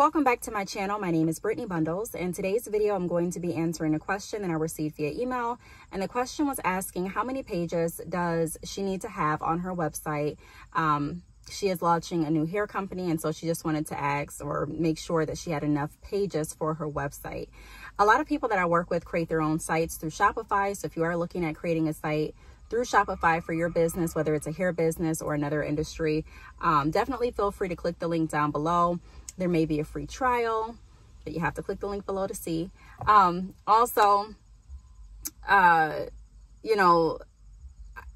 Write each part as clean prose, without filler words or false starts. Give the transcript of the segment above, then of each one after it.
welcome back to my channel. My name is Brittney Bundles. In today's video, I'm going to be answering a question that I received via email. And the question was asking how many pages does she need to have on her website. She is launching a new hair company, and so she just wanted to ask or make sure that she had enough pages for her website. A lot of people that I work with create their own sites through Shopify. So if you are looking at creating a site through Shopify for your business, whether it's a hair business or another industry, definitely feel free to click the link down below. There may be a free trial, but you have to click the link below to see. Also, you know,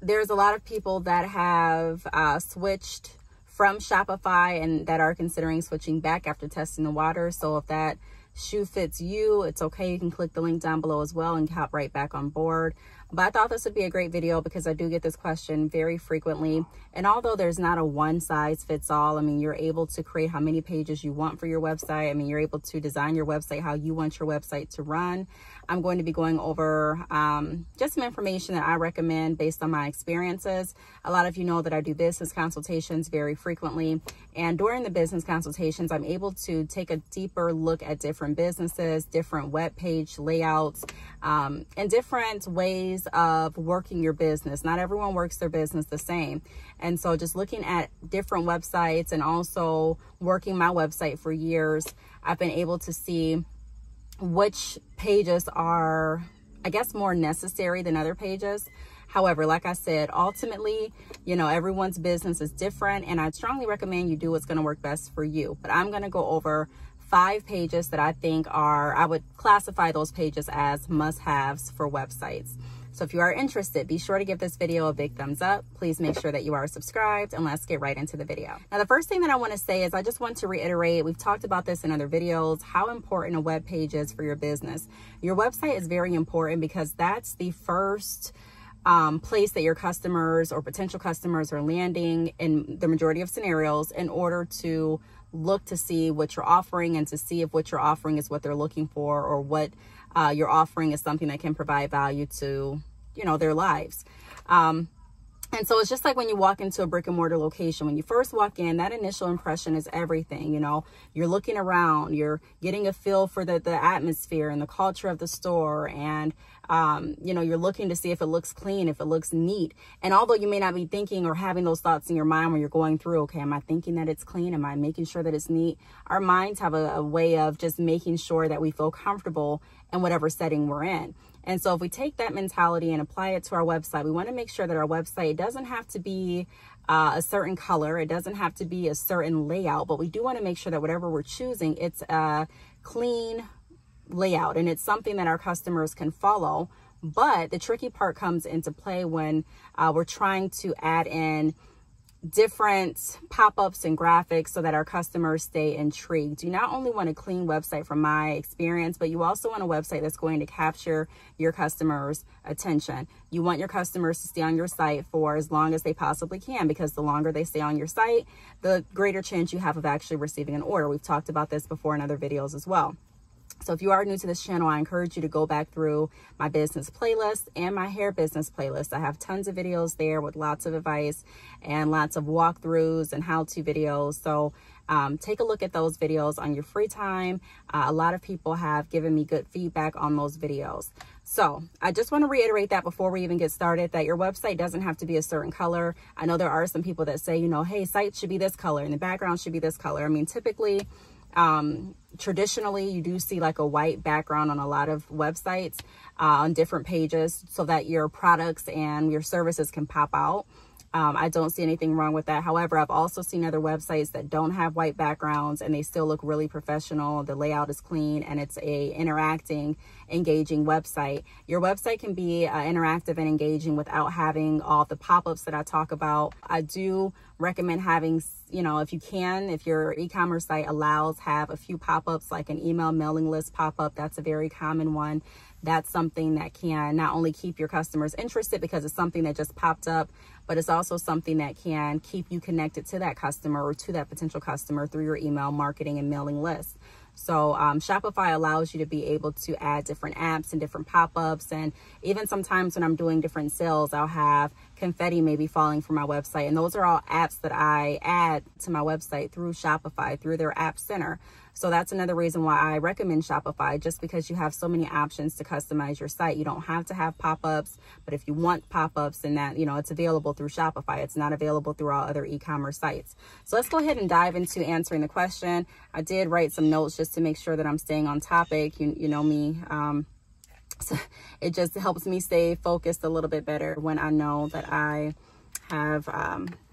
there's a lot of people that have switched from Shopify and that are considering switching back after testing the water. So if that shoe fits you, it's okay. You can click the link down below as well and hop right back on board. But I thought this would be a great video because I do get this question very frequently. And although there's not a one size fits all, I mean, you're able to create how many pages you want for your website. I mean, you're able to design your website how you want your website to run. I'm going to be going over just some information that I recommend based on my experiences. A lot of you know that I do business consultations very frequently. And during the business consultations, I'm able to take a deeper look at different businesses, different web page layouts, and different ways of working your business. Not everyone works their business the same. And so just looking at different websites and also working my website for years, I've been able to see which pages are, I guess, more necessary than other pages. However, like I said, ultimately, you know, everyone's business is different, and I strongly recommend you do what's going to work best for you. But I'm going to go over 5 pages that I think are, I would classify those pages as must-haves for websites. So if you are interested, be sure to give this video a big thumbs up. Please make sure that you are subscribed, and let's get right into the video. Now, the first thing that I want to say is I just want to reiterate, we've talked about this in other videos, how important a web page is for your business. Your website is very important because that's the first place that your customers or potential customers are landing in the majority of scenarios in order to look to see what you're offering and to see if what you're offering is what they're looking for, or what you're offering is something that can provide value to, you know, their lives. And so it's just like when you walk into a brick and mortar location, when you first walk in, that initial impression is everything. You know, you're looking around, you're getting a feel for the atmosphere and the culture of the store. And, you know, you're looking to see if it looks clean, if it looks neat. And although you may not be thinking or having those thoughts in your mind when you're going through, okay, am I thinking that it's clean? Am I making sure that it's neat? Our minds have a way of just making sure that we feel comfortable in whatever setting we're in. And so if we take that mentality and apply it to our website, we want to make sure that our website doesn't have to be a certain color. It doesn't have to be a certain layout, but we do want to make sure that whatever we're choosing, it's a clean layout and it's something that our customers can follow. But the tricky part comes into play when we're trying to add in different pop-ups and graphics so that our customers stay intrigued. You not only want a clean website from my experience, but you also want a website that's going to capture your customers' attention. You want your customers to stay on your site for as long as they possibly can, because the longer they stay on your site, the greater chance you have of actually receiving an order. We've talked about this before in other videos as well. So if you are new to this channel, I encourage you to go back through my business playlist and my hair business playlist. I have tons of videos there with lots of advice and lots of walkthroughs and how-to videos. So take a look at those videos on your free time. A lot of people have given me good feedback on those videos. So I just want to reiterate that before we even get started, that your website doesn't have to be a certain color. I know there are some people that say, you know, hey, site should be this color and the background should be this color. I mean, typically, traditionally, you do see like a white background on a lot of websites on different pages so that your products and your services can pop out. I don't see anything wrong with that. However, I've also seen other websites that don't have white backgrounds and they still look really professional. The layout is clean and it's a interacting, engaging website. Your website can be interactive and engaging without having all the pop-ups that I talk about. I do recommend having, you know, if you can, if your e-commerce site allows, have a few pop-ups like an email mailing list pop-up. That's a very common one. That's something that can not only keep your customers interested because it's something that just popped up, but it's also something that can keep you connected to that customer or to that potential customer through your email marketing and mailing list. So Shopify allows you to be able to add different apps and different pop-ups. And even sometimes when I'm doing different sales, I'll have confetti maybe falling from my website. And those are all apps that I add to my website through Shopify, through their app center. So that's another reason why I recommend Shopify, just because you have so many options to customize your site. You don't have to have pop-ups, but if you want pop-ups, then that, you know, it's available through Shopify. It's not available through all other e-commerce sites. So let's go ahead and dive into answering the question. I did write some notes just to make sure that I'm staying on topic. You know me. So it just helps me stay focused a little bit better when I know that I have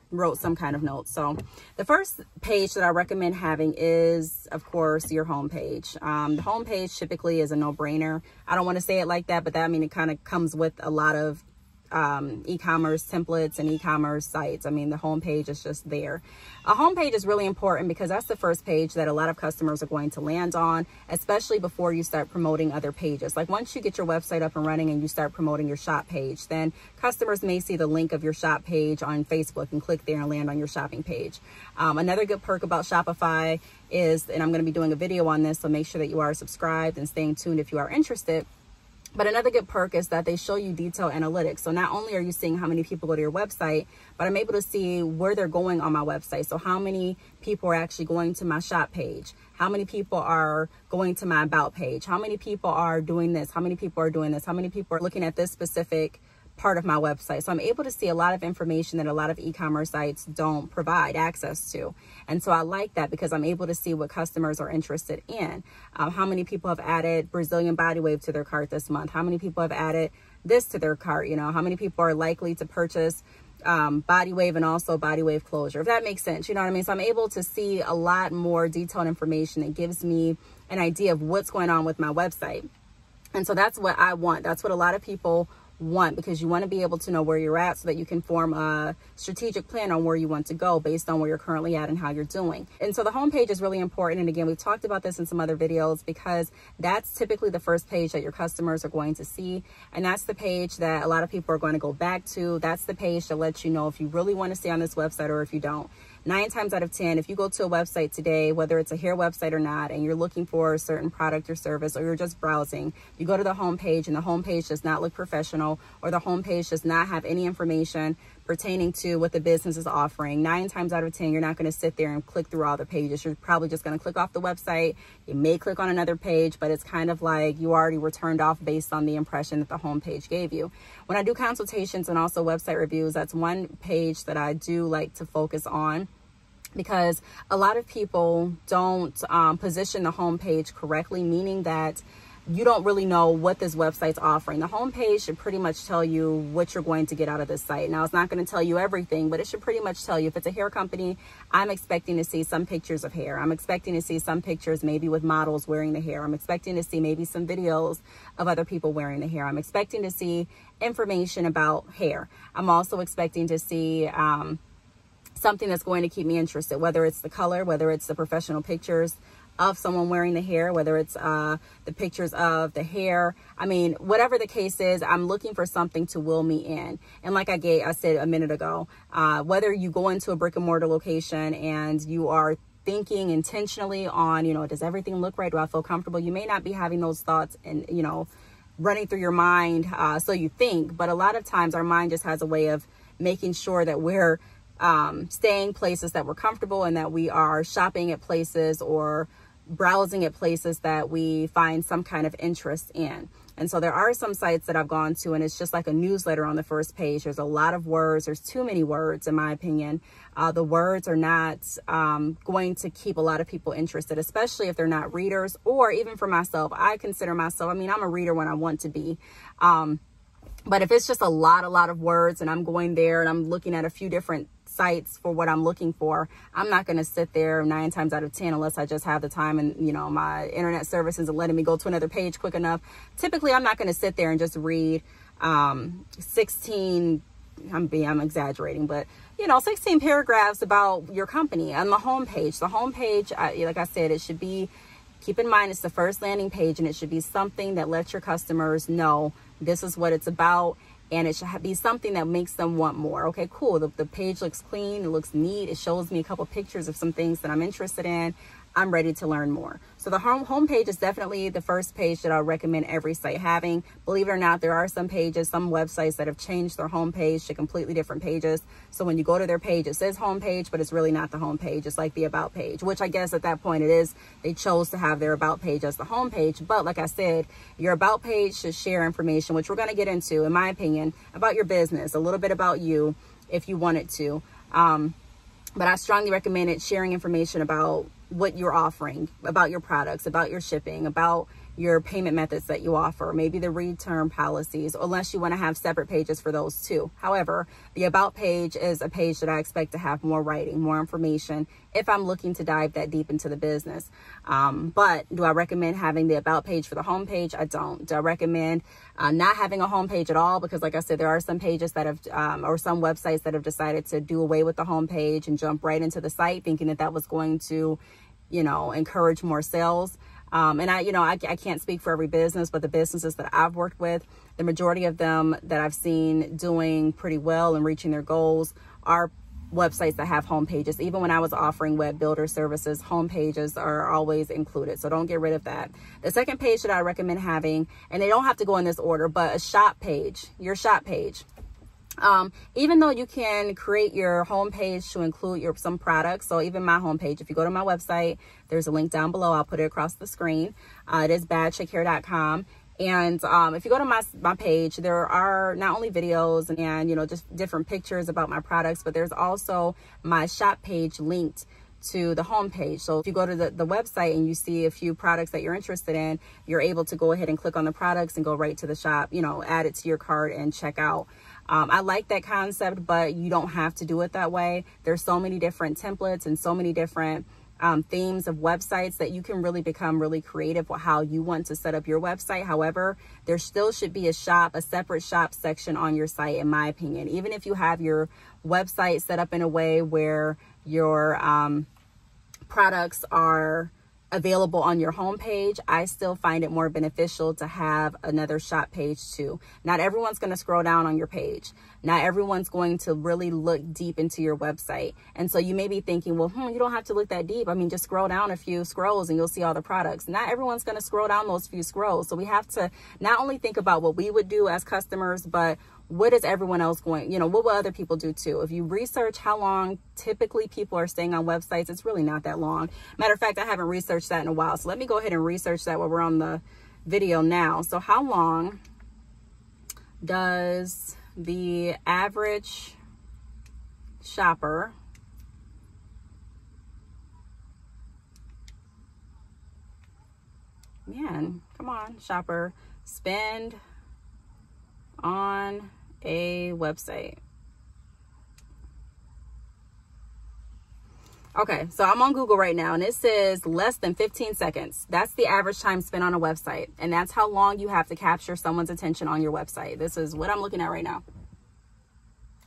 wrote some kind of notes. So the first page that I recommend having is, of course, your home page. The home page typically is a no-brainer. I don't want to say it like that, but that, I mean, it kind of comes with a lot of e-commerce templates and e-commerce sites. I mean, the homepage is just there. A homepage is really important because that's the first page that a lot of customers are going to land on, especially before you start promoting other pages. Like once you get your website up and running and you start promoting your shop page, then customers may see the link of your shop page on Facebook and click there and land on your shopping page. Another good perk about Shopify is, and I'm going to be doing a video on this, so make sure that you are subscribed and staying tuned if you are interested. But another good perk is that they show you detailed analytics. So not only are you seeing how many people go to your website, but I'm able to see where they're going on my website. So how many people are actually going to my shop page? How many people are going to my about page? How many people are doing this? How many people are doing this? How many people are looking at this specific part of my website? So I'm able to see a lot of information that a lot of e-commerce sites don't provide access to. And so I like that because I'm able to see what customers are interested in. How many people have added Brazilian body wave to their cart this month? How many people have added this to their cart? You know, how many people are likely to purchase body wave and also body wave closure, if that makes sense, you know what I mean? So I'm able to see a lot more detailed information that gives me an idea of what's going on with my website. And so that's what I want. That's what a lot of people want, because you want to be able to know where you're at so that you can form a strategic plan on where you want to go based on where you're currently at and how you're doing. And so the homepage is really important. And again, we've talked about this in some other videos because that's typically the first page that your customers are going to see. And that's the page that a lot of people are going to go back to. That's the page that lets you know if you really want to stay on this website or if you don't. 9 times out of 10, if you go to a website today, whether it's a hair website or not, and you're looking for a certain product or service, or you're just browsing, you go to the homepage and the homepage does not look professional, or the homepage does not have any information pertaining to what the business is offering. 9 times out of 10, you're not going to sit there and click through all the pages. You're probably just going to click off the website. You may click on another page, but it's kind of like you already were turned off based on the impression that the homepage gave you. When I do consultations and also website reviews, that's one page that I do like to focus on, because a lot of people don't position the homepage correctly, meaning that you don't really know what this website's offering. The homepage should pretty much tell you what you're going to get out of this site. Now, it's not going to tell you everything, but it should pretty much tell you. If it's a hair company, I'm expecting to see some pictures of hair. I'm expecting to see some pictures maybe with models wearing the hair. I'm expecting to see maybe some videos of other people wearing the hair. I'm expecting to see information about hair. I'm also expecting to see something that's going to keep me interested, whether it's the color, whether it's the professional pictures of someone wearing the hair, whether it's the pictures of the hair. I mean, whatever the case is, I'm looking for something to will me in. And like I said a minute ago, whether you go into a brick and mortar location and you are thinking intentionally on, you know, does everything look right? Do I feel comfortable? You may not be having those thoughts and, you know, running through your mind. So you think, but a lot of times our mind just has a way of making sure that we're staying places that we're comfortable and that we are shopping at places or browsing at places that we find some kind of interest in. And so there are some sites that I've gone to and it's just like a newsletter on the first page. There's a lot of words. There's too many words, in my opinion. The words are not going to keep a lot of people interested, especially if they're not readers, or even for myself. I consider myself, I mean, I'm a reader when I want to be. But if it's just a lot of words and I'm going there and I'm looking at a few different sites for what I'm looking for, I'm not going to sit there 9 times out of 10 unless I just have the time and, you know, my internet service isn't letting me go to another page quick enough. Typically, I'm not going to sit there and just read 16, I'm exaggerating, but, you know, 16 paragraphs about your company on the homepage. The homepage, like I said, it should be, keep in mind, it's the first landing page and it should be something that lets your customers know this is what it's about. And it should be something that makes them want more. Okay, cool. The page looks clean. It looks neat. It shows me a couple pictures of some things that I'm interested in. I'm ready to learn more. So the homepage is definitely the first page that I'll recommend every site having. Believe it or not, there are some pages, some websites that have changed their homepage to completely different pages. So when you go to their page, it says homepage, but it's really not the homepage. It's like the about page, which I guess at that point it is. They chose to have their about page as the homepage. But like I said, your about page should share information, which we're going to get into, in my opinion, about your business, a little bit about you if you wanted to. But I strongly recommend it sharing information about what you're offering, about your products, about your shipping, about your payment methods that you offer, maybe the return policies, unless you want to have separate pages for those too. However, the about page is a page that I expect to have more writing, more information if I'm looking to dive that deep into the business. But do I recommend having the about page for the home page? I don't. Do I recommend not having a home page at all? Because like I said, there are some pages that have, or some websites that have decided to do away with the home page and jump right into the site, thinking that that was going to, you know, encourage more sales. And I can't speak for every business, but the businesses that I've worked with, the majority of them that I've seen doing pretty well and reaching their goals are websites that have home pages. Even when I was offering web builder services, home pages are always included. So don't get rid of that. The second page that I recommend having, and they don't have to go in this order, but a shop page, your shop page. Even though you can create your homepage to include some products. So even my homepage, if you go to my website, there's a link down below. I'll put it across the screen. It is badchickhair.com. And if you go to my page, there are not only videos and, you know, just different pictures about my products, but there's also my shop page linked to the home page. So if you go to the website and you see a few products that you're interested in, you're able to go ahead and click on the products and go right to the shop, you know, add it to your cart and check out. I like that concept, but you don't have to do it that way. There's so many different templates and so many different themes of websites that you can really become really creative with how you want to set up your website. However, there still should be a separate shop section on your site, in my opinion. Even if you have your website set up in a way where your products are available on your homepage, I still find it more beneficial to have another shop page too. Not everyone's going to scroll down on your page. Not everyone's going to really look deep into your website. And so you may be thinking, well, you don't have to look that deep. I mean, just scroll down a few scrolls and you'll see all the products. Not everyone's going to scroll down those few scrolls. So we have to not only think about what we would do as customers, but what is everyone else going, you know, what will other people do too? If you research how long typically people are staying on websites, it's really not that long. Matter of fact, I haven't researched that in a while. So let me go ahead and research that while we're on the video now. So how long does the average shopper shopper spend on a website? Okay, so I'm on Google right now and it says less than 15 seconds. That's the average time spent on a website. And that's how long you have to capture someone's attention on your website. This is what I'm looking at right now.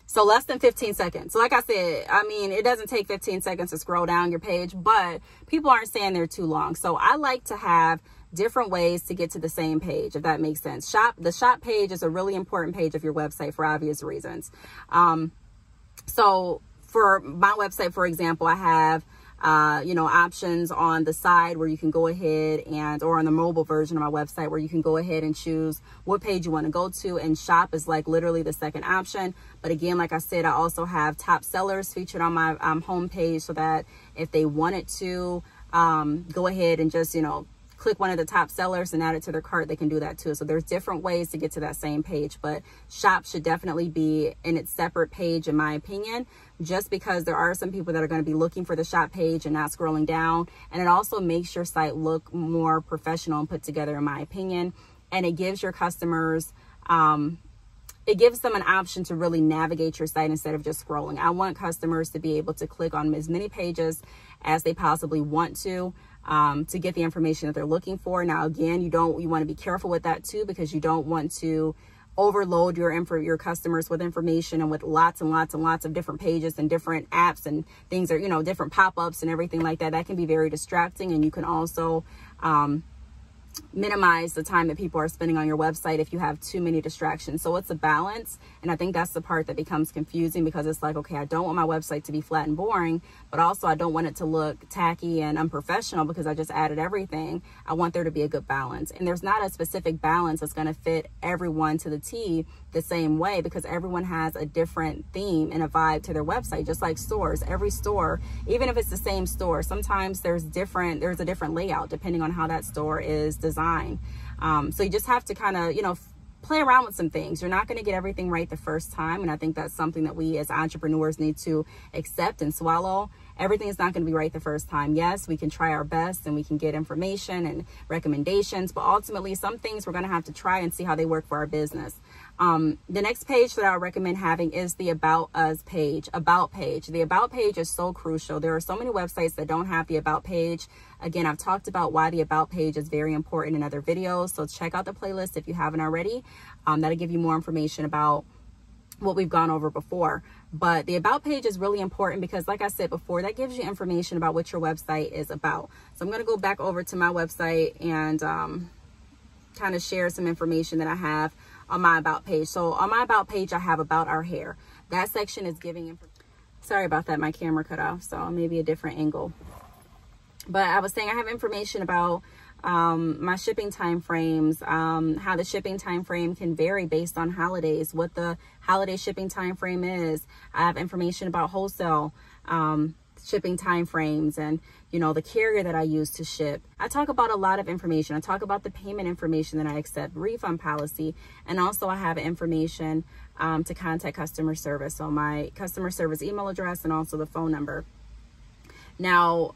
So less than 15 seconds. So like I said, I mean, it doesn't take 15 seconds to scroll down your page, but people aren't staying there too long. So I like to have different ways to get to the same page, if that makes sense. The shop page is a really important page of your website for obvious reasons. So for my website, for example, I have, options on the side where you can go ahead or on the mobile version of my website where you can go ahead and choose what page you want to go to. And shop is like literally the second option. But again, like I said, I also have top sellers featured on my home page so that if they wanted to go ahead and just, click one of the top sellers and add it to their cart, they can do that too. So there's different ways to get to that same page, but shop should definitely be in its separate page, in my opinion, just because there are some people that are going to be looking for the shop page and not scrolling down. And it also makes your site look more professional and put together, in my opinion. And it gives your customers, it gives them an option to really navigate your site instead of just scrolling. I want customers to be able to click on as many pages as they possibly want to get the information that they're looking for. Now, again, you want to be careful with that too, because you don't want to overload your customers with information and with lots and lots and lots of different pages and different apps and things, or, different pop-ups and everything like that. That can be very distracting. And you can also, minimize the time that people are spending on your website if you have too many distractions. So it's a balance. And I think that's the part that becomes confusing, because it's like, okay, I don't want my website to be flat and boring, but also I don't want it to look tacky and unprofessional because I just added everything. I want there to be a good balance. And there's not a specific balance that's going to fit everyone to the T the same way, because everyone has a different theme and a vibe to their website. Just like stores, every store, even if it's the same store, sometimes there's a different layout depending on how that store is designed. So you just have to kind of, you know, play around with some things. You're not going to get everything right the first time. And I think that's something that we as entrepreneurs need to accept and swallow. Everything is not going to be right the first time. Yes, we can try our best and we can get information and recommendations, but ultimately some things we're going to have to try and see how they work for our business. The next page that I would recommend having is the About Us page. About page. The About page is so crucial. There are so many websites that don't have the About page. Again, I've talked about why the About page is very important in other videos. So check out the playlist if you haven't already. That'll give you more information about what we've gone over before. But the About page is really important because, like I said before, that gives you information about what your website is about. So I'm going to go back over to my website and kind of share some information that I have on my About page. So on my About page, I have About Our Hair. That section is giving sorry about that, my camera cut off, so maybe a different angle. But I was saying I have information about my shipping time frames, how the shipping time frame can vary based on holidays, what the holiday shipping time frame is. I have information about wholesale shipping time frames and, you know, the carrier that I use to ship. I talk about a lot of information. I talk about the payment information that I accept, refund policy, and also I have information to contact customer service. So my customer service email address and also the phone number. Now,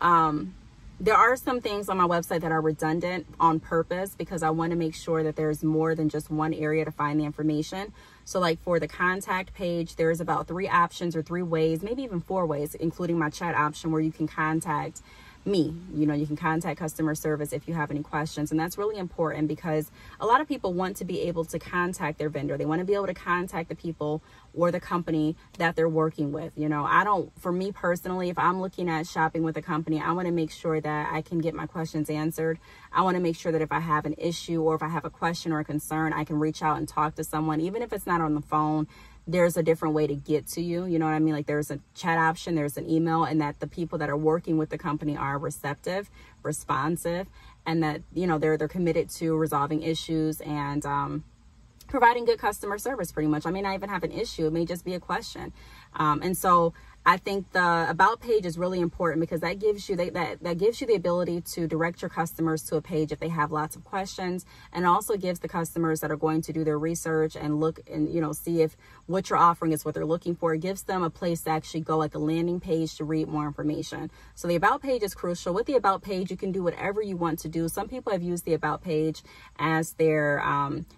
there are some things on my website that are redundant on purpose because I want to make sure that there's more than just one area to find the information. So like for the contact page, there's about 3 options or 3 ways, maybe even 4 ways, including my chat option where you can contact me. You know, you can contact customer service if you have any questions. And that's really important because a lot of people want to be able to contact their vendor. They want to be able to contact the people or the company that they're working with. You know, for me personally, if I'm looking at shopping with a company, I want to make sure that I can get my questions answered. I want to make sure that if I have an issue or if I have a question or a concern, I can reach out and talk to someone, even if it's not on the phone. There's a different way to get to you. You know what I mean? Like there's a chat option, there's an email, and that the people that are working with the company are receptive, responsive, and that, you know, they're committed to resolving issues and providing good customer service pretty much. I may not even have an issue. It may just be a question. And so I think the About page is really important because that gives you that gives you the ability to direct your customers to a page if they have lots of questions, and also gives the customers that are going to do their research and look and, you know, see if what you're offering is what they're looking for. It gives them a place to actually go, like a landing page, to read more information. So the About page is crucial. With the About page, you can do whatever you want to do. Some people have used the About page as their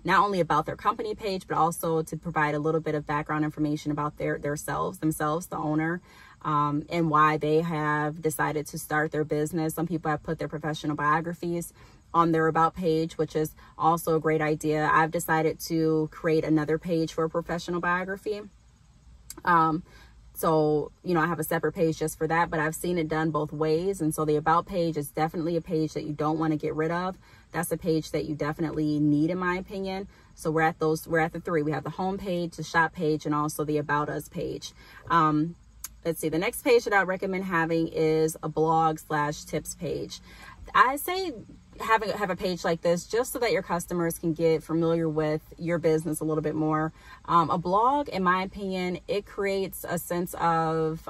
not only about their company page, but also to provide a little bit of background information about themselves, the owner, and why they have decided to start their business. Some people have put their professional biographies on their About page, which is also a great idea. I've decided to create another page for a professional biography. So, you know, I have a separate page just for that, but I've seen it done both ways. And so the About page is definitely a page that you don't want to get rid of. That's a page that you definitely need, in my opinion. So we're at the 3. We have the home page, the shop page, and also the About Us page. Let's see, the next page that I recommend having is a blog/tips page. I say have a page like this just so that your customers can get familiar with your business a little bit more. A blog, in my opinion, it creates a sense of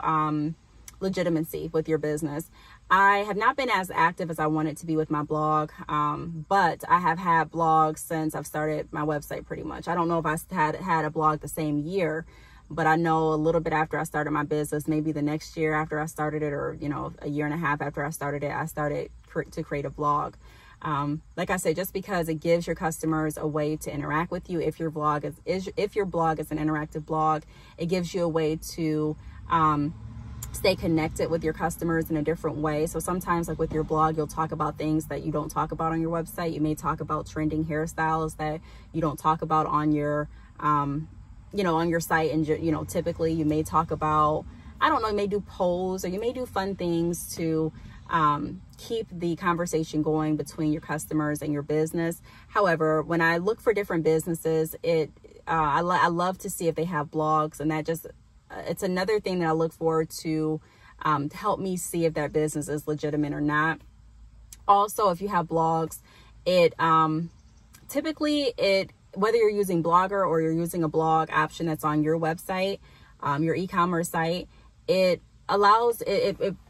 legitimacy with your business. I have not been as active as I wanted to be with my blog, but I have had blogs since I've started my website pretty much. I don't know if I had a blog the same year, but I know a little bit after I started my business, maybe the next year after I started it, or, you know, a year and a half after I started it, I started to create a blog. Like I said, just because it gives your customers a way to interact with you. If your blog is an interactive blog, it gives you a way to stay connected with your customers in a different way. So sometimes, like with your blog, you'll talk about things that you don't talk about on your website. You may talk about trending hairstyles that you don't talk about on your you know, on your site. And, you know, typically you may talk about, I don't know, you may do polls, or you may do fun things to keep the conversation going between your customers and your business. However, when I look for different businesses, I love to see if they have blogs, and that just, it's another thing that I look forward to help me see if that business is legitimate or not. Also, if you have blogs, typically whether you're using Blogger or you're using a blog option that's on your website, your e-commerce site, it allows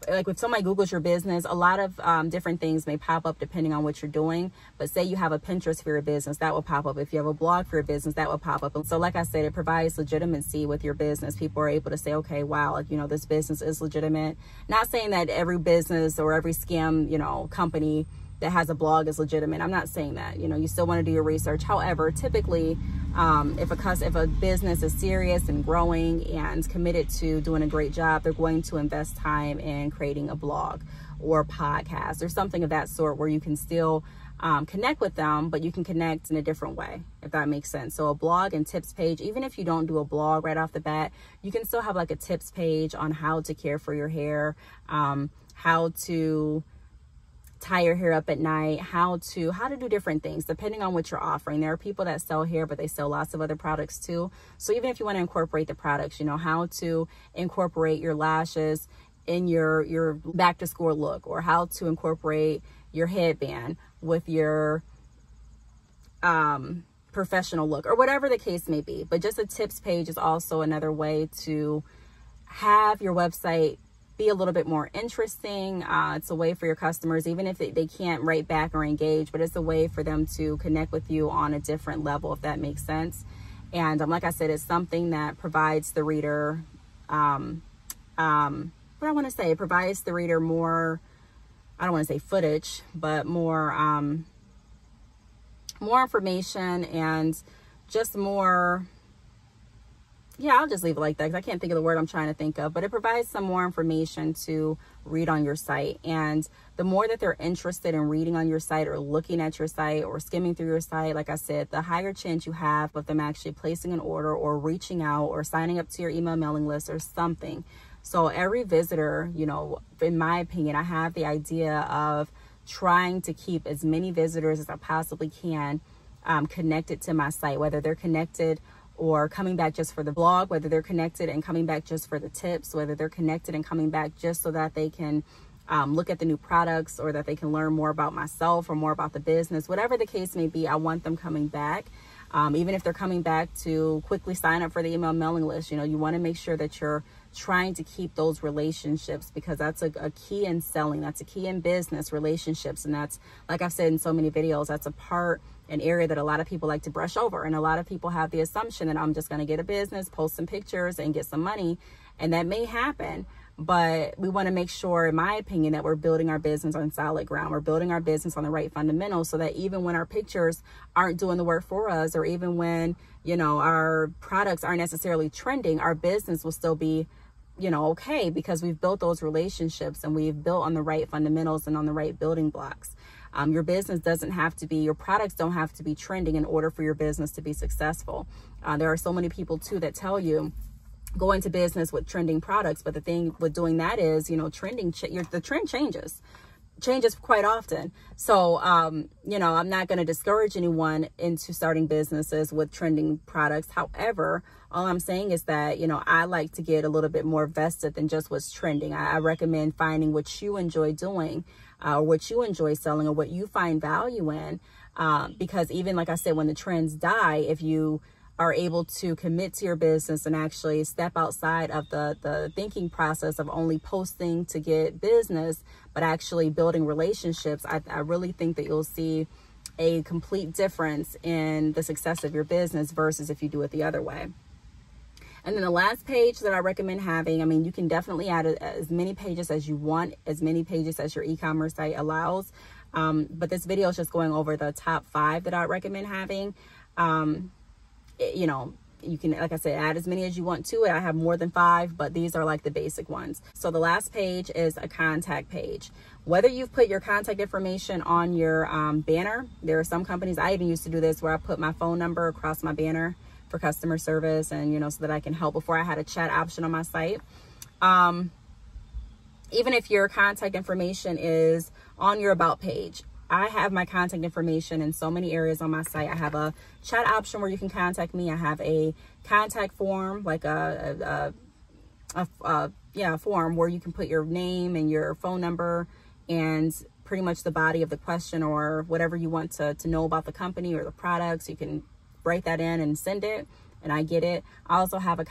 like if somebody Googles your business, a lot of different things may pop up depending on what you're doing. But say you have a Pinterest for your business, that will pop up. If you have a blog for your business, that will pop up. And so like I said, it provides legitimacy with your business. People are able to say, okay, wow, like, you know, this business is legitimate. Not saying that every business or every scam, you know, company that has a blog is legitimate. I'm not saying that. You know, you still want to do your research. However, typically, if a business is serious and growing and committed to doing a great job, they're going to invest time in creating a blog or a podcast or something of that sort, where you can still connect with them, but you can connect in a different way, if that makes sense. So a blog and tips page, even if you don't do a blog right off the bat, you can still have like a tips page on how to care for your hair, how to tie your hair up at night, how to do different things depending on what you're offering. There are people that sell hair, but they sell lots of other products too. So even if you want to incorporate the products, you know, how to incorporate your lashes in your back to school look, or how to incorporate your headband with your professional look, or whatever the case may be. But just a tips page is also another way to have your website be a little bit more interesting. It's a way for your customers, even if they can't write back or engage, but it's a way for them to connect with you on a different level, if that makes sense. And like I said, it's something that provides the reader, what I want to say, it provides the reader more, I don't want to say footage, but more information and just more, yeah, I'll just leave it like that because I can't think of the word I'm trying to think of, but it provides some more information to read on your site. And the more that they're interested in reading on your site or looking at your site or skimming through your site, like I said, the higher chance you have of them actually placing an order or reaching out or signing up to your email mailing list or something. So every visitor, you know, in my opinion, I have the idea of trying to keep as many visitors as I possibly can connected to my site, whether they're connected or coming back just for the blog, whether they're connected and coming back just for the tips, whether they're connected and coming back just so that they can look at the new products, or that they can learn more about myself or more about the business, whatever the case may be. I want them coming back. Even if they're coming back to quickly sign up for the email mailing list, you know, you want to make sure that you're trying to keep those relationships, because that's a key in selling. That's a key in business, relationships. And that's, like I've said in so many videos, that's an area that a lot of people like to brush over. And a lot of people have the assumption that I'm just going to get a business, post some pictures and get some money. And that may happen. But we want to make sure, in my opinion, that we're building our business on solid ground. We're building our business on the right fundamentals, so that even when our pictures aren't doing the work for us, or even when, you know, our products aren't necessarily trending, our business will still be, you know, okay, because we've built those relationships and we've built on the right fundamentals and on the right building blocks. Your business doesn't have to be, your products don't have to be trending in order for your business to be successful. There are so many people too that tell you, go into business with trending products. But the thing with doing that is, you know, the trend changes quite often. So, you know, I'm not going to discourage anyone into starting businesses with trending products. However, all I'm saying is that, you know, I like to get a little bit more vested than just what's trending. I recommend finding what you enjoy doing, or what you enjoy selling, or what you find value in. Because even, like I said, when the trends die, if you are able to commit to your business and actually step outside of the thinking process of only posting to get business, but actually building relationships, I really think that you'll see a complete difference in the success of your business versus if you do it the other way. And then the last page that I recommend having, I mean, you can definitely add as many pages as you want, as many pages as your e-commerce site allows. But this video is just going over the top 5 that I recommend having. You know, you can, like I said, add as many as you want to it. I have more than 5, but these are like the basic ones. So the last page is a contact page. Whether you've put your contact information on your banner, there are some companies, I even used to do this, where I put my phone number across my banner for customer service, and, you know, so that I can help before I had a chat option on my site. even if your contact information is on your about page, I have my contact information in so many areas on my site. I have a chat option where you can contact me. I have a contact form, like a form where you can put your name and your phone number and pretty much the body of the question or whatever you want to know about the company or the products. You can write that in and send it, and I get it. I also have a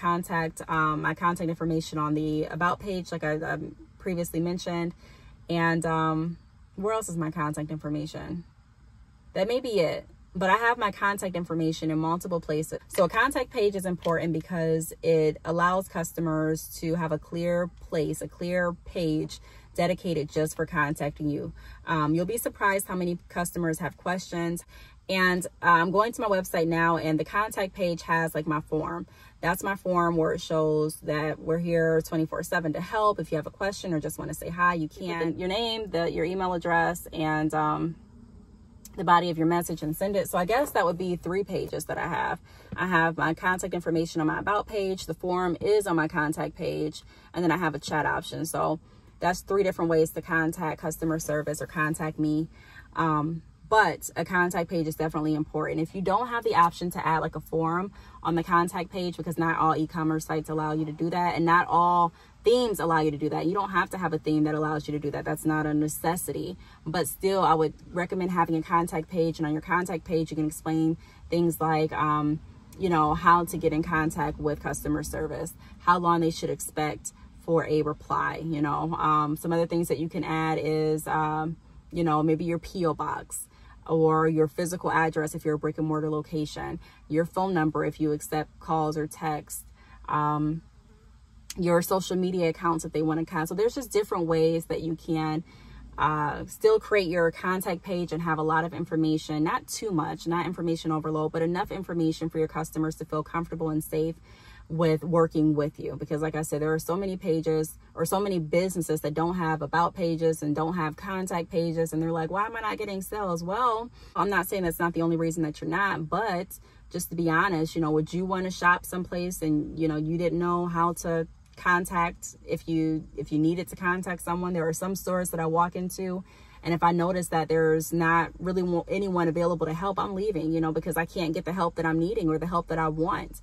my contact information on the about page, like I previously mentioned. And where else is my contact information? That may be it. But I have my contact information in multiple places. So a contact page is important because it allows customers to have a clear place, a clear page dedicated just for contacting you. You'll be surprised how many customers have questions. And I'm going to my website now, and the contact page has like my form. That's my form where it shows that we're here 24/7 to help. If you have a question or just want to say hi, you can. Your name, your email address, and the body of your message, and send it. So I guess that would be 3 pages that I have. I have my contact information on my about page. The form is on my contact page, and then I have a chat option. So that's 3 different ways to contact customer service or contact me. But a contact page is definitely important. If you don't have the option to add like a form on the contact page, because not all e-commerce sites allow you to do that, and not all themes allow you to do that. You don't have to have a theme that allows you to do that. That's not a necessity. But still, I would recommend having a contact page. And on your contact page, you can explain things like, you know, how to get in contact with customer service, how long they should expect for a reply. You know, some other things that you can add is, you know, maybe your P.O. box, or your physical address if you're a brick and mortar location, your phone number if you accept calls or texts, your social media accounts if they want to contact. So there's just different ways that you can still create your contact page and have a lot of information, not too much, not information overload, but enough information for your customers to feel comfortable and safe with working with you. Because like I said, there are so many pages or so many businesses that don't have about pages and don't have contact pages, and they're like, why am I not getting sales? Well, I'm not saying that's not the only reason that you're not, but just to be honest, you know, would you want to shop someplace and, you know, you didn't know how to contact, if you needed to contact someone? There are some stores that I walk into, and if I notice that there's not really anyone available to help, I'm leaving, you know, because I can't get the help that I'm needing or the help that I want.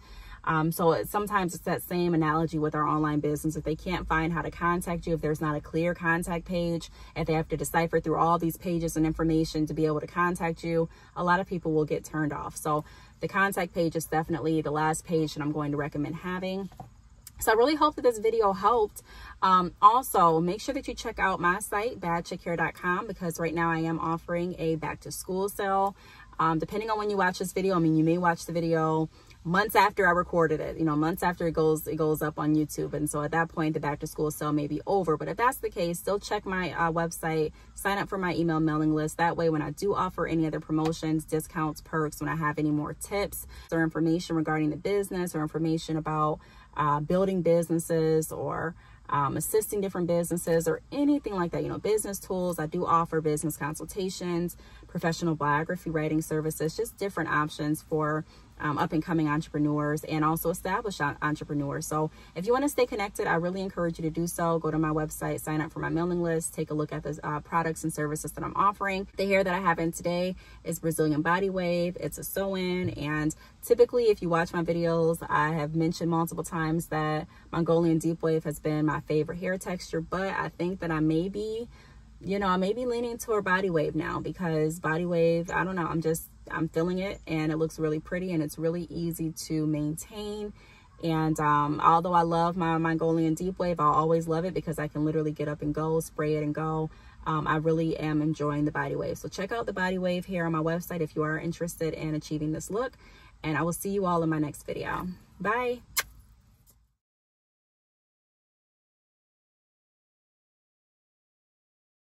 So sometimes it's that same analogy with our online business. If they can't find how to contact you, if there's not a clear contact page, if they have to decipher through all these pages and information to be able to contact you, a lot of people will get turned off. So the contact page is definitely the last page that I'm going to recommend having. So I really hope that this video helped. Also, make sure that you check out my site, badchickhair.com, because right now I am offering a back to school sale. Depending on when you watch this video, I mean, you may watch the video months after I recorded it, you know, months after it goes up on YouTube. And so at that point, the back to school sale may be over. But if that's the case, still check my website, sign up for my email mailing list. That way, when I do offer any other promotions, discounts, perks, when I have any more tips or information regarding the business or information about building businesses or assisting different businesses or anything like that, you know, business tools. I do offer business consultations, professional biography writing services, just different options for up and coming entrepreneurs and also established entrepreneurs. So if you want to stay connected, I really encourage you to do so. Go to my website, sign up for my mailing list, take a look at the products and services that I'm offering. The hair that I have in today is Brazilian body wave. It's a sew-in, and typically if you watch my videos, I have mentioned multiple times that Mongolian deep wave has been my favorite hair texture, but I think that I may be leaning toward body wave now, because body wave, I don't know, I'm feeling it, and it looks really pretty, and it's really easy to maintain. And although I love my Mongolian deep wave, I'll always love it because I can literally get up and go, spray it and go. I really am enjoying the body wave. So check out the body wave here on my website if you are interested in achieving this look, and I will see you all in my next video. Bye.